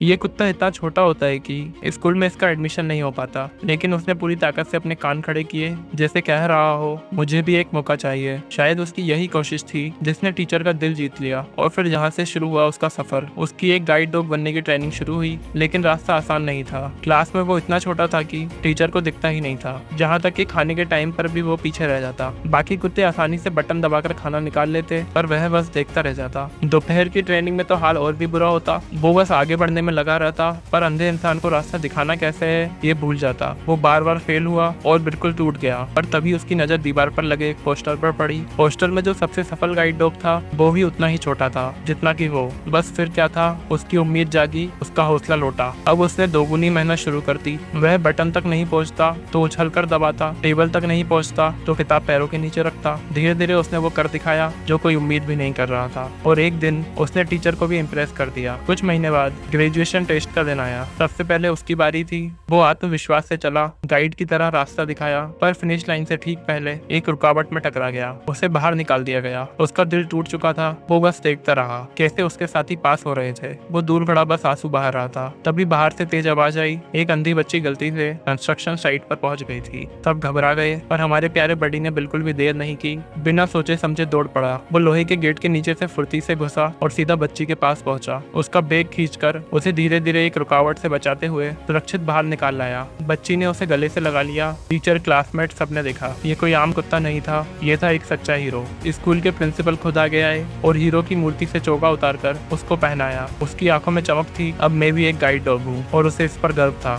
ये कुत्ता इतना छोटा होता है कि स्कूल में इसका एडमिशन नहीं हो पाता, लेकिन उसने पूरी ताकत से अपने कान खड़े किए, जैसे कह रहा हो मुझे भी एक मौका चाहिए। शायद उसकी यही कोशिश थी जिसने टीचर का दिल जीत लिया। और फिर जहाँ से शुरू हुआ उसका सफर। उसकी एक गाइड डॉग बनने की ट्रेनिंग शुरू हुई, लेकिन रास्ता आसान नहीं था। क्लास में वो इतना छोटा था कि टीचर को दिखता ही नहीं था, जहाँ तक कि खाने के टाइम पर भी वो पीछे रह जाता। बाकी कुत्ते आसानी से बटन दबाकर खाना निकाल लेते, पर वह बस देखता रह जाता। दोपहर की ट्रेनिंग में तो हाल और भी बुरा होता। वो बस आगे बढ़ने में लगा रहता, पर अंधे इंसान को रास्ता दिखाना कैसे है ये भूल जाता। वो बार बार फेल हुआ और बिल्कुल टूट गया। पर तभी उसकी नजर दीवार पर लगे एक पोस्टर पर पड़ी। पोस्टर में जो सबसे सफल गाइड डॉग था वो भी उतना ही छोटा था जितना कि वो। बस फिर क्या था, उसकी उम्मीद जागी, उसका हौसला लौटा। अब उसने दोगुनी मेहनत शुरू कर दी। वह बटन तक नहीं पहुंचता तो उछल कर दबाता, टेबल तक नहीं पहुंचता तो किताब पैरों के नीचे रखता। धीरे धीरे उसने वो कर दिखाया जो कोई उम्मीद भी नहीं कर रहा था। और एक दिन उसने टीचर को भी इम्प्रेस कर दिया। कुछ महीने बाद ग्रेजुएशन टेस्ट का दिन आया। सबसे पहले उसकी बारी थी। वो आत्मविश्वास से चला, गाइड की तरह रास्ता दिखाया, पर फिनिश लाइन से ठीक पहले एक रुकावट में टकरा गया। उसे बाहर निकाल दिया गया। उसका दिल टूट चुका था। वो बस देखता रहा कैसे उसके साथी पास हो रहे थे। वो दूर खड़ा बस आंसू बहा रहा था। तभी बाहर से तेज आवाज आई। एक अंधी बच्ची गलती से कंस्ट्रक्शन साइट पर पहुंच गई थी। सब घबरा गए, पर हमारे प्यारे बडी ने बिल्कुल भी देर नहीं की। बिना सोचे समझे दौड़ पड़ा। वो लोहे के गेट के नीचे से फुर्ती से घुसा और सीधा बच्ची के पास पहुंचा। उसका बैग खींचकर उसे धीरे धीरे एक रुकावट से बचाते हुए सुरक्षित बाहर निकाल लाया। बच्ची ने उसे गले से लगा लिया। टीचर, क्लासमेट सबने देखा ये कोई आम कुत्ता नहीं था, ये था एक सच्चा हीरो। स्कूल के प्रिंसिपल खुद आ गए आए और हीरो की मूर्ति से चोगा उतारकर उसको पहनाया। उसकी आंखों में चमक थी, अब मैं भी एक गाइड डॉग हूँ, और उसे इस पर गर्व था।